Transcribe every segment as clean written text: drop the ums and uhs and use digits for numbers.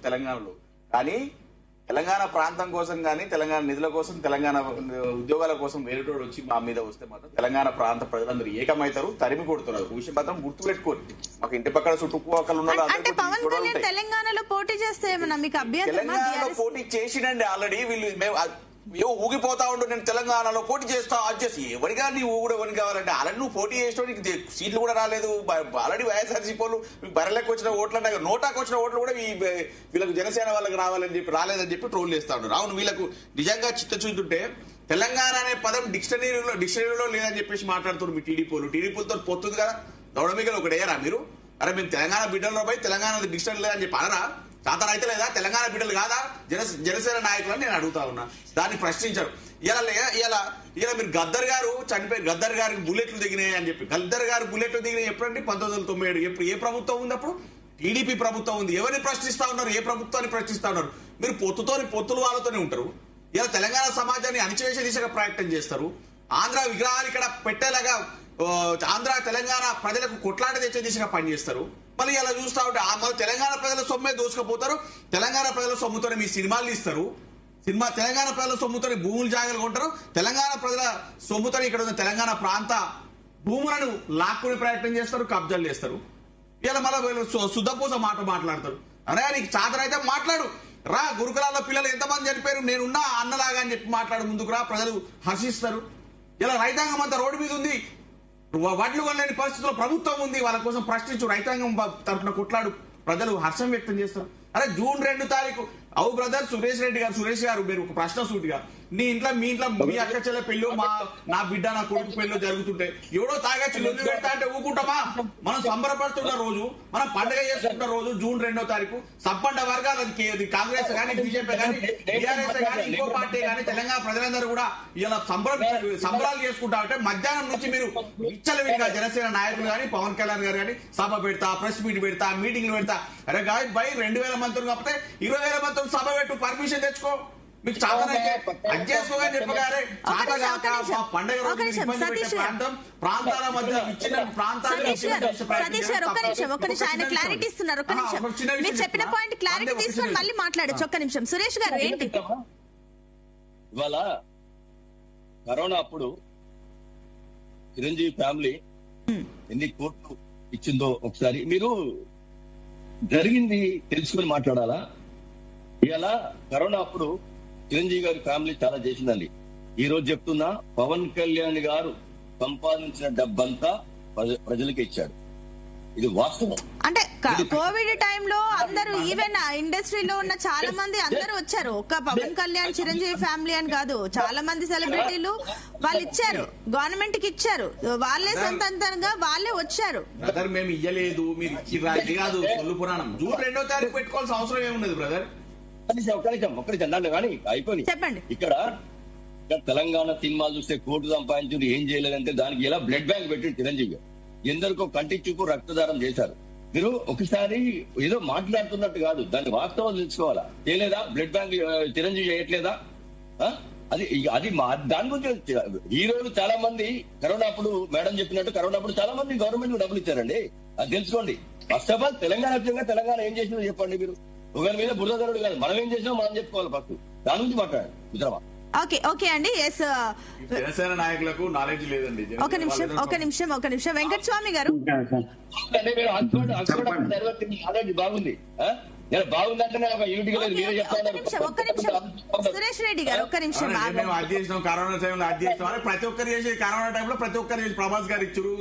తెలంగాణలో. కానీ తెలంగాణ ప్రాంతం కోసం కానీ తెలంగాణ నిధుల కోసం తెలంగాణ ఉద్యోగాల కోసం వేరేటోడు వచ్చి మా మీద వస్తే మాత్రం తెలంగాణ ప్రాంత ప్రజలందరూ ఏకమైతారు, తరిమి కొడుతున్నారు. విషయం మాత్రం గుర్తు పెట్టుకోండి. మాకు ఇంటి పక్కన చుట్టుపక్కల ఉన్న తెలంగాణలో పోటీ చేస్తే తెలంగాణలో పోటీ చేసినండి ఆల్రెడీ. వీళ్ళు ఏవో ఊగిపోతా ఉండు, నేను తెలంగాణలో పోటీ చేస్తా అది చేసి ఎవరిగా నీవు కూడా ఎవరికి కావాలంటే ఆల్రెడీ నువ్వు పోటీ చేసినావు, నీకు సీట్లు కూడా రాలేదు. ఆల్రెడీ వైఎస్ఆర్సీపీ వాళ్ళు బర్రెలకు వచ్చిన ఓట్లు అంటే నోటాకు వచ్చిన ఓట్లు కూడా వీళ్ళకు జనసేన వాళ్ళకి రావాలని చెప్పి రాలేదని చెప్పి ట్రోల్ చేస్తా ఉన్నారు. అవును, వీళ్ళకు నిజంగా చిత్తచూతుంటే తెలంగాణ అనే పదం డిక్షనరీలో లేదని చెప్పేసి మాట్లాడుతున్నారు మీ టీడీపీలతో పొత్తుంది కదా. దౌడమిగలు ఒకటి వేయరా మీరు? అరే మేము తెలంగాణ బిడ్డల్లో పోయి తెలంగాణ డిక్షనరీ లేదని చెప్పి అనరా? చాతన అయితే లేదా? తెలంగాణ బిడ్డలు కాదా జనసేన నాయకులని నేను అడుగుతా ఉన్నా. దాన్ని ప్రశ్నించారు. ఇలా మీరు గద్దర్ గారు చనిపోయి గద్దర్ గారికి బుల్లెట్లు దిగినాయి అని చెప్పి, గద్దర్ గారు బుల్లెట్లు దిగినాయి ఎప్పుడంటే 1997. ఎప్పుడు ఏ ప్రభుత్వం ఉంది? అప్పుడు టీడీపీ ప్రభుత్వం ఉంది. ఎవరిని ప్రశ్నిస్తా ఉన్నారు? ఏ ప్రభుత్వాన్ని ప్రశ్నిస్తా ఉన్నారు? మీరు పొత్తులు వాళ్ళతోనే ఉంటారు. ఇలా తెలంగాణ సమాజాన్ని అణిచివేసే దిశగా ప్రయత్నం చేస్తారు. ఆంధ్ర విగ్రహాలు ఇక్కడ పెట్టేలాగా ఆంధ్ర తెలంగాణ ప్రజలకు కొట్లాట తెచ్చే దిశగా పనిచేస్తారు. మళ్ళీ ఇలా చూస్తా ఉంటే మళ్ళీ తెలంగాణ ప్రజల సొమ్మే దోసుకపోతారు. తెలంగాణ ప్రజల సొమ్ముతోనే మీ సినిమాలు ఇస్తారు. తెలంగాణ ప్రజల సొమ్ముతోనే భూములు జాగ్రత్తగా ఉంటారు. తెలంగాణ ప్రజల సొమ్ముతోనే ఇక్కడ ఉన్న తెలంగాణ ప్రాంత భూములను లాక్కునే ప్రయత్నం చేస్తారు, కబ్జాలు చేస్తారు. ఇలా మళ్ళీ శుద్ధపూస మాట్లాడతారు. అరే నీకు చాతనైతే మాట్లాడు రా. గురుకులాల్లో పిల్లలు ఎంతమంది చనిపోయారు, నేనున్నా అన్నలాగా అని చెప్పి మాట్లాడు. ముందుకు రా, ప్రజలు హర్షిస్తారు. ఇలా రైతాంగం అంతా రోడ్డు మీద ఉంది, వడ్లు కొనలేని పరిస్థితుల్లో ప్రభుత్వం ఉంది. వాళ్ళ కోసం ప్రశ్నించు, రైతాంగం తరఫున కొట్లాడు, ప్రజలు హర్షం వ్యక్తం చేస్తారు. అరే జూన్ 2 తారీఖు అవు బ్రదర్ సురేష్ గారు మీరు ఒక ప్రశ్న సూటిగా, మీ ఇంట్లో మీ అక్క చెల్లె పెళ్ళో నా బిడ్డ నా కొడుకు పెళ్ళో జరుగుతుంటే ఎవడో తాగచ్చి లొల్లి పెడతా అంటే ఊకుంటామా? మనం సంబరపడుతున్న రోజు, మనం పండుగ చేసుకుంటున్న రోజు జూన్ 2వ తారీఖు సబ్బండ వర్గాలు, అది కాంగ్రెస్ కానీ బీజేపీ కానీ టీఆర్ఎస్ కానీ ఇంకో పార్టీ కానీ తెలంగాణ ప్రజలందరూ కూడా ఇలా సంబరాలు చేసుకుంటా ఉంటే మధ్యాహ్నం నుంచి మీరు విచ్చలవిడిగా జనసేన నాయకులు కానీ పవన్ కళ్యాణ్ గారు కానీ సభ పెడతా, ప్రెస్ మీట్ పెడతా, మీటింగ్లు పెడతా. అరే గాయ బై 20,000 మందితో కాకపోతే 20,000 మందితో సభ పెట్టు, పర్మిషన్ తెచ్చుకో. మీకు చాతనైతే అడ్జేసుకోగా చెప్పగారే చాతగాక మా పండుగ రోజు ఇబ్బంది పెట్టే ప్రాంతాల మధ్య ఇచ్చిన ప్రాంతాలు ఆయన క్లారిటీ ఇస్తున్నారు. ఒక్క నిమిషం, మీరు చెప్పిన పాయింట్ క్లారిటీ తీసుకొని మళ్ళీ మాట్లాడచ్చు. ఒక్క నిమిషం సురేష్ గారు ఏంటి ఇవాళ కరోనా అప్పుడు చిరంజీవి ఫ్యామిలీ ఎన్ని కోట్లు ఇచ్చిందో ఒకసారి మీరు జరిగింది తెలుసుకొని మాట్లాడాలా. ఇలా కరోనా అప్పుడు చిరంజీవి గారి ఫ్యామిలీ చాలా చేసిందండి. ఈ రోజు చెప్తున్నా, పవన్ కళ్యాణ్ గారు సంపాదించిన డబ్బంతా ప్రజలకి ఇచ్చాడు. ఇది వాస్తవం. అంటే కోవిడ్ టైంలో అందరూ ఈవెన్ ఇండస్ట్రీలో ఉన్న చాలా మంది అందరూ వచ్చారు. ఒక్క పవన్ కళ్యాణ్ చిరంజీవి ఫ్యామిలీ అని కాదు, చాలా మంది సెలబ్రిటీలు వాళ్ళు ఇచ్చారు, గవర్నమెంట్ కి ఇచ్చారు, వాళ్ళే సొంతంగా వాళ్ళే వచ్చారు. బ్రదర్ మేము ఇయ్యలేదు, మీరు ఇచ్చి కాదు సొల్లు పురాణం. జూన్ 2వ తారీఖు పెట్టుకోవాల్సిన అవసరం ఏమున్నది బ్రదర్? ఒక్కడి చందాలి కానీ అయిపోయింది. చెప్పండి. ఇక్కడ తెలంగాణ సినిమాలు చూస్తే కోర్టు సంపాదించుడు ఏం చేయలేదంటే దానికి ఎలా బ్లడ్ బ్యాంక్ పెట్టి చిరంజీవి ఎందరికో కంటి చూపు రక్తదానం చేశారు. మీరు ఒకసారి ఏదో మాట్లాడుతున్నట్టు కాదు, దాని వాస్తవాలు తెలుసుకోవాలా. చేయలేదా బ్లడ్ బ్యాంక్ చిరంజీవి చేయట్లేదా? అది దాని గురించి హీరోలు చాలా మంది కరోనా అప్పుడు మేడం చెప్పినట్టు కరోనా అప్పుడు చాలా మంది గవర్నమెంట్ డబ్బులు ఇచ్చారండి. అది తెలుసుకోండి. ఫస్ట్ ఆఫ్ ఆల్ తెలంగాణ ఏం చేసిందో చెప్పండి. మీరు ఒకరి మీద బురదరుడు కాదు, మనం ఏం చేసినా మనం చెప్పుకోవాలి. ఫస్ట్ దాని గురించి మాట్లాడాలి మిత్రమా. ఓకే అండి. జనసేన నాయకులకు నాలెడ్జ్ లేదండి. ఒక నిమిషం వెంకటస్వామి గారు బాగుంది బాగుందంటే సురేష్ రెడ్డి గారు ఒక్క నిమిషం. మేము అది చేసినాం కరోనా టైంలో, అది చేస్తాం. ప్రతి ఒక్కరు చేసి కరోనా టైంలో ప్రతి ఒక్కరు చేసి ప్రభాస్ గారు ఇచ్చారు,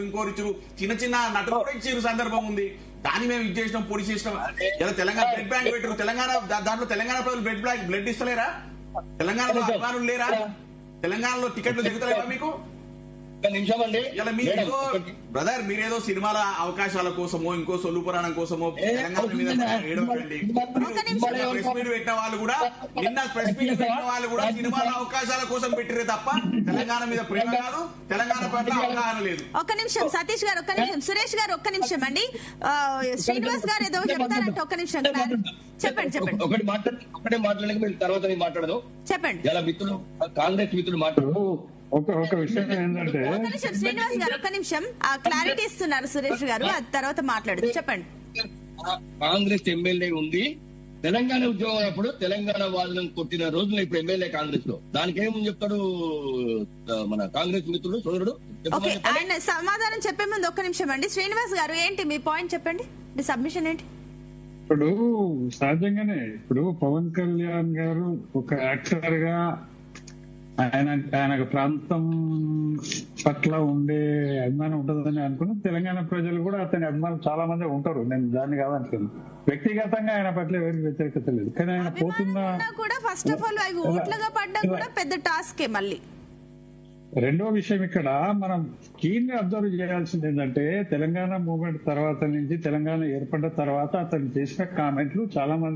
ఇంకోరిచ్చారు, చిన్న నటులు కూడా ఇచ్చారు సందర్భం ఉంది. దాన్ని మేము ఇది చేసినాం, పొడి చేసినాం. ఇలా తెలంగాణ బ్లడ్ బ్యాంక్ పెట్టారు. దాంట్లో తెలంగాణ ప్రజలు బ్లడ్ ఇస్తలేరా? తెలంగాణలో అభిమానులు లేరా? తెలంగాణలో టికెట్లు దిగుతలేవా మీకు? నిమిషం అండి. ఇలా మీరేదో బ్రదర్ మీరేదో సినిమాల అవకాశాల కోసమో ఇంకో సొల్లు పురాణం కోసమో తెలంగాణ మీద ఏడవకండి. ప్రెస్ మీట్ పెట్టిన వాళ్ళు కూడా సినిమాల అవకాశాల కోసం పెట్టిరే తప్ప తెలంగాణ మీద ప్రేమ కాదు, తెలంగాణ పట్ల అవగాహన లేదు. ఒక్క నిమిషం సతీష్ గారు, ఒక్క నిమిషం సురేష్ గారు, ఒక్క నిమిషం అండి. శ్రీనివాస్ గారు ఏదో చెప్తారంటే ఒక్క నిమిషం చెప్పండి. ఒకటే మాట్లాడక తర్వాత మాట్లాడదు. చెప్పండి. ఇలా మిత్రులు కాంగ్రెస్ మిత్రులు మాట్లాడు. ఒక విషయం ఏంటంటే శ్రీనివాస్ గారు ఒక్క నిమిషం క్లారిటీ ఇస్తున్నారు సురేష్ గారు, అది తర్వాత మాట్లాడదు. చెప్పండి. కాంగ్రెస్ ఎమ్మెల్యే ఉంది, తెలంగాణ ఉద్యోగం అప్పుడు తెలంగాణ వాళ్ళని కొట్టిన రోజున ఇప్పుడు ఎమ్మెల్యే కాంగ్రెస్ లో దానికి ఏముంది చెప్తాడు మన కాంగ్రెస్ మిత్రుడు సోదరుడు ఓకే ఆయన సమాధానం చెప్పే ముందు ఒక్క నిమిషం అండి. శ్రీనివాస్ గారు ఏంటి మీ పాయింట్ చెప్పండి, మీ సబ్మిషన్ ఏంటి? ఇప్పుడు సహజంగానే ఇప్పుడు పవన్ కళ్యాణ్ గారు ఒక యాక్టర్ గా ఆయన ప్రాంతం పట్ల ఉండే అభిమానం ఉంటుందని అనుకుని తెలంగాణ ప్రజలు కూడా అతని అభిమానులు చాలా మంది ఉంటారు. నేను దాన్ని కాదంటున్నాను. వ్యక్తిగతంగా ఆయన పట్ల ఎవరికి వ్యతిరేకత లేదు. కానీ ఆయన పోతున్న కూడా ఫస్ట్ ఆఫ్ ఆల్ అవి ఓట్లుగా పడ్డా కూడా పెద్ద టాస్కే. మళ్ళీ రెండో విషయం ఇక్కడ మనం కీన్ గా అబ్జర్వ్ చేయాల్సింది ఏంటంటే తెలంగాణ మూవ్మెంట్ తర్వాత నుంచి తెలంగాణ ఏర్పడ్డ తర్వాత అతను చేసిన కామెంట్లు చాలా మంది